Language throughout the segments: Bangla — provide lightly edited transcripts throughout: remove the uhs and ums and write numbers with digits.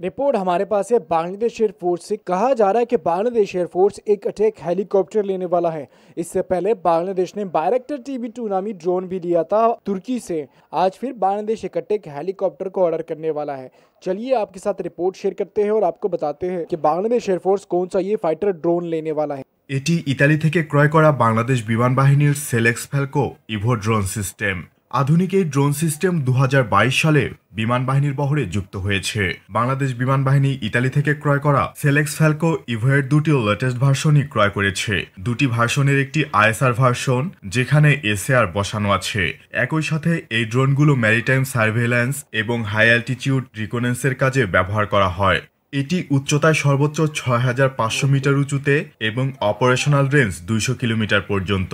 रिपोर्ट हमारे पास है बांग्लादेश एयरफोर्स से। कहा जा रहा है कि बांग्लादेश एयरफोर्स एक अटैक हेलीकॉप्टर लेने वाला है। इससे पहले बांग्लादेश ने बायरेक्टर TB2 नामी ड्रोन भी लिया था तुर्की से। आज फिर बांग्लादेश एक अटैक हेलीकॉप्टर को ऑर्डर करने वाला है। चलिए आपके साथ रिपोर्ट शेयर करते हैं और आपको बताते हैं कि बांग्लादेश एयरफोर्स कौन सा ये फाइटर ड्रोन लेने वाला है। এটি ইতালি থেকে ক্রয় করা বাংলাদেশ বিমান বাহিনীর সেলেক্স ফ্যালকো ইভো ড্রোন সিস্টেম। আধুনিক এই ড্রোন সিস্টেম 2022 সালে বিমান বাহিনীর বহরে যুক্ত হয়েছে। বাংলাদেশ বিমান বাহিনী ইতালি থেকে ক্রয় করা সেলেক্স ফ্যালকো ইভো এর দুটি লেটেস্ট ভার্সনই ক্রয় করেছে। দুটি ভার্সনের একটি ISR ভার্সন যেখানে SAR বসানো আছে। একই সাথে এই ড্রোনগুলো ম্যারিটাইম সার্ভেইল্যান্স এবং হাই অ্যালটিটিউড রিকনেন্সের কাজে ব্যবহার করা হয়। এটি উচ্চতায় সর্বোচ্চ 6500 মিটার উঁচুতে এবং অপারেশনাল রেঞ্জ 200 কিলোমিটার পর্যন্ত।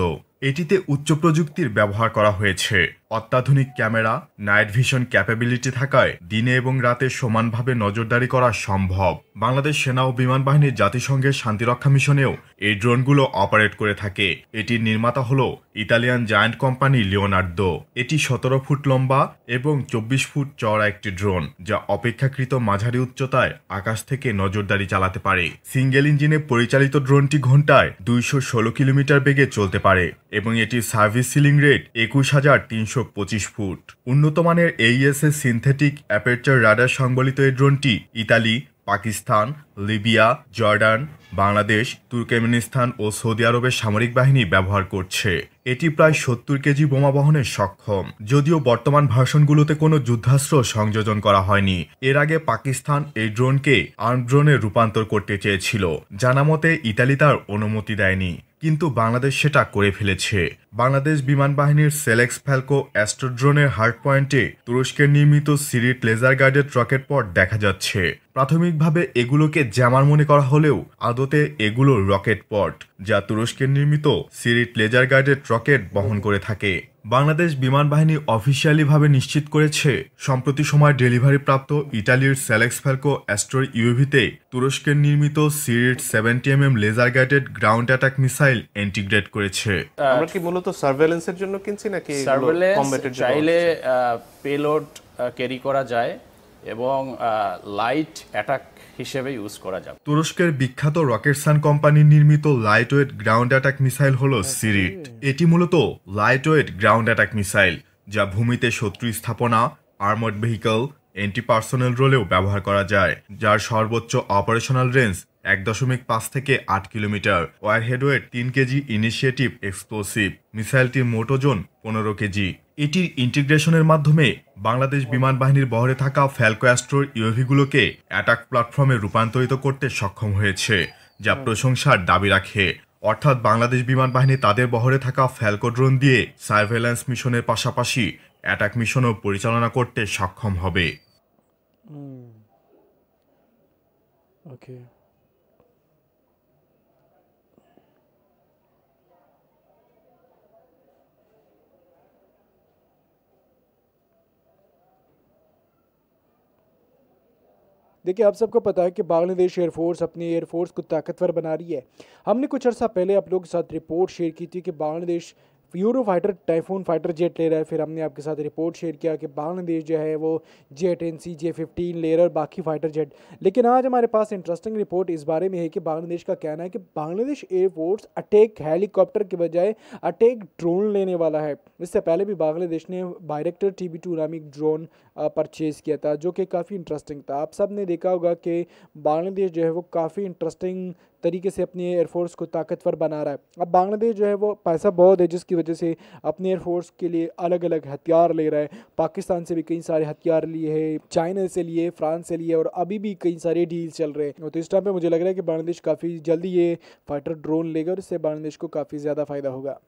এটিতে উচ্চ প্রযুক্তির ব্যবহার করা হয়েছে। অত্যাধুনিক ক্যামেরা, নাইট ভিশন ক্যাপাবিলিটি থাকায় দিনে এবং রাতে সমানভাবে নজরদারি করা সম্ভব। বাংলাদেশ সেনা ও বিমান বাহিনীর জাতিসংঘের শান্তিরক্ষা মিশনেও এই ড্রোনগুলো অপারেট করে থাকে। এটির নির্মাতা হল ইতালিয়ান জায়ান্ট কোম্পানি লিওনার্দো। এটি 17 ফুট লম্বা এবং 24 ফুট চওড়া একটি ড্রোন, যা অপেক্ষাকৃত মাঝারি উচ্চতায় আকাশ থেকে নজরদারি চালাতে পারে। সিঙ্গেল ইঞ্জিনে পরিচালিত ড্রোনটি ঘন্টায় 216 কিলোমিটার বেগে চলতে পারে এবং এটির সার্ভিস সিলিং রেট 21,325 ফুট। উন্নত মানের AES সিনথেটিক অ্যাপারচার রাডার সংবলিত এই ড্রোনটি Italy, Pakistan, Libya, Jordan, Bangladesh, Turkmenistan ও সৌদি আরবের সামরিক বাহিনী ব্যবহার করছে। এটি প্রায় 70 কেজি বোমা বহনে সক্ষম। যদিও বর্তমান ভার্সনগুলোতে কোনো যুদ্ধাস্ত্র সংযোজন করা হয়নি। এর আগে পাকিস্তান এই ড্রোনকে আর্ম ড্রোনে রূপান্তর করতে চেয়েছিল। জানামতে ইতালি তার অনুমতি দেয়নি, কিন্তু বাংলাদেশ সেটা করে ফেলেছে। বাংলাদেশ বিমান বাহিনীর সেলেক্স ফ্যালকো অ্যাস্ট্রো ড্রোনের হার্ড পয়েন্টে তুরস্কের নির্মিত সিরিট লেজার গাইডেড রকেট পড দেখা যাচ্ছে। প্রাথমিকভাবে এগুলোকে জ্যামার মনে করা হলেও আদতে এগুলো রকেট পড, যা তুরস্কের নির্মিত সিরিট লেজার গাইডেড রকেট বহন করে থাকে। বাংলাদেশ বিমান বাহিনী অফিসিয়ালিভাবে নিশ্চিত করেছে সম্প্রতি সময় ডেলিভারি প্রাপ্ত ইতালির সেলেক্স ফ্যালকো অ্যাস্ট্রো ইউভিতে তুরস্কের নির্মিত সিরিট 70mm laser guided ground attack missile integrate করেছে। আমরা কি মূলত সার্ভেলেন্সের জন্য কিনছি নাকি সার্ভেলেন্স চাইলে পেলোড ক্যারি করা যায় এবং লাইট অ্যাটাক হিসেবে ইউজ করা যাবে। তুরস্কের বিখ্যাত রকেটসান কোম্পানির নির্মিত লাইটওয়েট গ্রাউন্ড অ্যাটাক মিসাইল হলো সিরিট। এটি মূলত লাইটওয়েট গ্রাউন্ড অ্যাটাক মিসাইল, যা ভূমিতে শত্রু স্থাপনা, আর্মড ভেহিকল, এন্টি পার্সোনেল রোলেও ব্যবহার করা যায়, যার সর্বোচ্চ অপারেশনাল রেঞ্জ 1.5 থেকে 8 kilometre. Warhead weight 3 KG initiative explosive. মিসাইলটির মোট ওজন 15 কেজি। এটির ইন্টিগ্রেশনের মাধ্যমে বাংলাদেশ বিমান বাহিনীর বহরে থাকা ফ্যালকো অ্যাস্ট্রোর ইউভিগুলোকে অ্যাটাক প্ল্যাটফর্মে রূপান্তরিত করতে সক্ষম হয়েছে, যা প্রশংসার দাবি রাখে। অর্থাৎ বাংলাদেশ বিমান বাহিনী তাদের বহরে থাকা ফ্যালকো ড্রোন দিয়ে সার্ভেইল্যান্স মিশনের পাশাপাশি অ্যাটাক মিশনও পরিচালনা করতে সক্ষম হবে। ওকে, देखिए आप सबको पता है कि बांग्लादेश एयरफोर्स अपनी एयरफोर्स को ताकतवर बना रही है। हमने कुछ अर्सा पहले आप लोगों के साथ रिपोर्ट शेयर की थी कि Bangladesh euro fighter typhoon fighter jet ले रहा है। फिर हमने आपके साथ रिपोर्ट शेयर किया कि बांग्लादेश जो है वो J-10C J-15 ले रहा है और बाकी फाइटर जेट। लेकिन आज हमारे पास इंटरेस्टिंग रिपोर्ट इस बारे में है कि बांग्लादेश का कहना है कि बांग्लादेश एयरफोर्स अटैक हेलीकॉप्टर के बजाय अटैक ड्रोन लेने वाला है। इससे पहले भी बांग्लादेश ने बायरेक्टर TB2 नामी ड्रोन परचेज़ किया था, जो कि काफ़ी इंटरेस्टिंग था। आप सब ने देखा होगा कि बांग्लादेश जो है वो काफ़ी इंटरेस्टिंग तरीके से अपनी एयरफोर्स को ताकतवर बना रहा है। अब बांग्लादेश जो है वो पैसा बहुत है, जिसकी वजह से अपनी एयरफोर्स के लिए अलग अलग हथियार ले रहा है। पाकिस्तान से भी कई सारे हथियार लिए हैं, चाइना से लिए, फ्रांस से लिए, और अभी भी कई सारे डील चल रहे हैं। तो इस टाइम पे मुझे लग रहा है कि बांग्लादेश काफ़ी जल्दी ये फाइटर ड्रोन लेगा और इससे बांग्लादेश को काफ़ी ज़्यादा फ़ायदा होगा।